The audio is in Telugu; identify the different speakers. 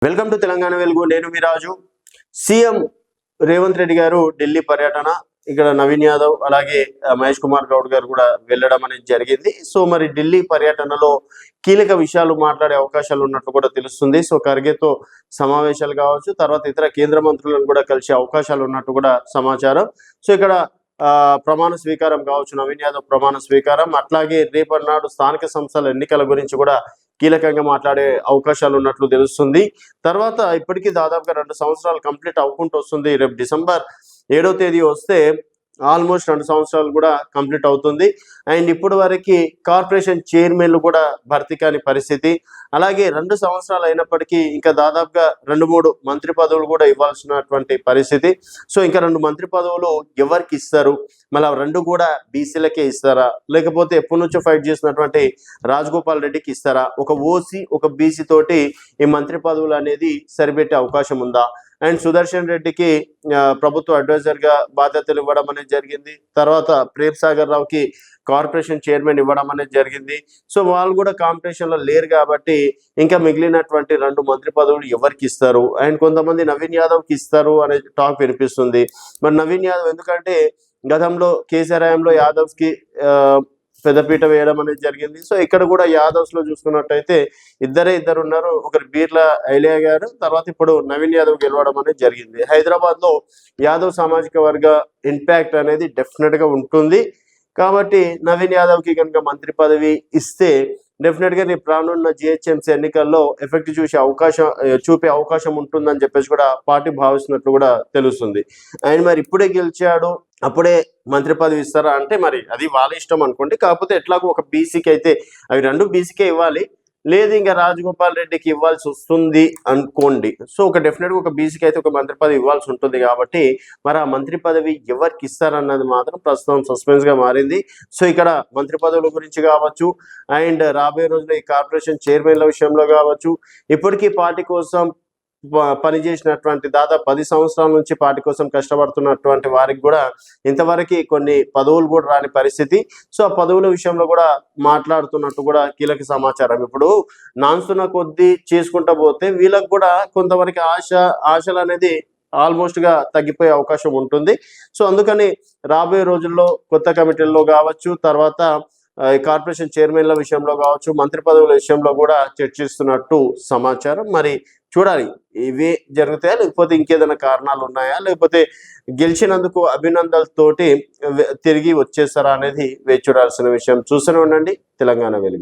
Speaker 1: వెల్కమ్ టు తెలంగాణ వెలుగు. నేను మీ రాజు. సీఎం రేవంత్ రెడ్డి గారు ఢిల్లీ పర్యటన, ఇక్కడ నవీన్ యాదవ్ అలాగే మహేష్ కుమార్ గౌడ్ గారు కూడా వెళ్ళడం అనేది జరిగింది. సో మరి ఢిల్లీ పర్యటనలో కీలక విషయాలు మాట్లాడే అవకాశాలు ఉన్నట్లు కూడా తెలుస్తుంది. సో ఖర్గేతో సమావేశాలు కావచ్చు, తర్వాత ఇతర కేంద్ర మంత్రులను కూడా కలిసే అవకాశాలు ఉన్నట్టు కూడా సమాచారం. సో ఇక్కడ ప్రమాణ స్వీకారం కావచ్చు, నవీన్ యాదవ్ ప్రమాణ స్వీకారం, అట్లాగే రేపటి నాడు స్థానిక సంస్థల ఎన్నికల గురించి కూడా కీలకంగా మాట్లాడే అవకాశాలు ఉన్నట్లు తెలుస్తుంది. తర్వాత ఇప్పటికీ దాదాపుగా 2 సంవత్సరాలు కంప్లీట్ అవ్వకుంటూ వస్తుంది. రేపు డిసెంబర్ 7వ తేదీ వస్తే ఆల్మోస్ట్ 2 సంవత్సరాలు కూడా కంప్లీట్ అవుతుంది. అండ్ ఇప్పటి వరకు కార్పొరేషన్ చైర్మన్లు కూడా భర్తీ కాని పరిస్థితి. అలాగే 2 సంవత్సరాలు అయినప్పటికీ ఇంకా దాదాపుగా 2-3 మంత్రి పదవులు కూడా ఇవ్వాల్సినటువంటి పరిస్థితి. సో ఇంకా 2 మంత్రి పదవులు ఎవరికి ఇస్తారు, మళ్ళీ 2 కూడా బీసీలకే ఇస్తారా, లేకపోతే ఎప్పటి నుంచో ఫైట్ చేసినటువంటి రాజగోపాల్ రెడ్డికి ఇస్తారా, ఒక ఓసీ ఒక బీసీ తోటి ఈ మంత్రి పదవులు అనేది సరిపెట్టే అవకాశం ఉందా? అండ్ సుదర్శన్ రెడ్డికి ప్రభుత్వ అడ్వైజర్ గా బాధ్యతలు ఇవ్వడం అనేది జరిగింది. తర్వాత ప్రేమ్ సాగర్ రావుకి కార్పొరేషన్ చైర్మన్ ఇవ్వడం అనేది జరిగింది. సో వాళ్ళు కూడా కాంపిటీషన్ లో లేరు కాబట్టి ఇంకా మిగిలినటువంటి 2 మంత్రి పదవులు ఎవరికి ఇస్తారు? అండ్ కొంతమంది నవీన్ యాదవ్ కి ఇస్తారు అనే టాక్ వినిపిస్తుంది. మరి నవీన్ యాదవ్ ఎందుకంటే గతంలో కేసీఆర్ హయాంలో యాదవ్స్ కి పెద్దపీట వేయడం అనేది జరిగింది. సో ఇక్కడ కూడా యాదవ్స్ లో చూసుకున్నట్టయితే ఇద్దరు ఉన్నారు. ఒకరు బీర్లా ఐలియా గారు, తర్వాత ఇప్పుడు నవీన్ యాదవ్ గెలవడం అనేది జరిగింది. హైదరాబాద్ లో యాదవ్ సామాజిక వర్గ ఇంపాక్ట్ అనేది డెఫినెట్ గా ఉంటుంది. కాబట్టి నవీన్ యాదవ్ కి కనుక మంత్రి పదవి ఇస్తే డెఫినెట్ గా రేపు రానున్న జిహెచ్ఎంసీ ఎన్నికల్లో ఎఫెక్ట్ చూపే అవకాశం ఉంటుందని చెప్పేసి కూడా పార్టీ భావిస్తున్నట్లు కూడా తెలుస్తుంది. ఆయన మరి ఇప్పుడే గెలిచాడు, అప్పుడే మంత్రి పదవి ఇస్తారా అంటే మరి అది వాళ్ళ ఇష్టం అనుకోండి. కాకపోతే ఎట్లాగో ఒక బీసీకి అయితే అవి 2 బీసీకే ఇవ్వాలి, లేదు ఇంకా రాజగోపాల్ రెడ్డికి ఇవ్వాల్సి వస్తుంది అనుకోండి. సో ఒక డెఫినెట్గా ఒక బీసీకి అయితే ఒక మంత్రి పదవి ఇవ్వాల్సి ఉంటుంది. కాబట్టి మరి ఆ మంత్రి పదవి ఎవరికి ఇస్తారన్నది మాత్రం ప్రస్తుతం సస్పెన్స్ గా మారింది. సో ఇక్కడ మంత్రి పదవుల గురించి కావచ్చు, అండ్ రాబోయే రోజుల్లో ఈ కార్పొరేషన్ చైర్మన్ల విషయంలో కావచ్చు, ఇప్పటికీ పార్టీ కోసం పనిచేసినటువంటి దాదాపు 10 సంవత్సరాల నుంచి పార్టీ కోసం కష్టపడుతున్నటువంటి వారికి కూడా ఇంతవరకు కొన్ని పదవులు కూడా రాని పరిస్థితి. సో ఆ పదవుల విషయంలో కూడా మాట్లాడుతున్నట్టు కూడా కీలక సమాచారం. ఇప్పుడు నాన్సున్న కొద్దీ చేసుకుంటా పోతే వీళ్ళకి కూడా కొంతవరకు ఆశలు అనేది ఆల్మోస్ట్ గా తగ్గిపోయే అవకాశం ఉంటుంది. సో అందుకని రాబోయే రోజుల్లో కొత్త కమిటీల్లో కావచ్చు, తర్వాత కార్పొరేషన్ చైర్మన్ల విషయంలో కావచ్చు, మంత్రి పదవుల విషయంలో కూడా చర్చిస్తున్నట్టు సమాచారం. మరి చూడాలి ఇవే జరుగుతాయా, లేకపోతే ఇంకేదైనా కారణాలు ఉన్నాయా, లేకపోతే గెలిచినందుకు అభినందనలతోటి తిరిగి వచ్చేస్తారా అనేది వేచి చూడాల్సిన విషయం. చూస్తూనే ఉండండి తెలంగాణ వెలుగు.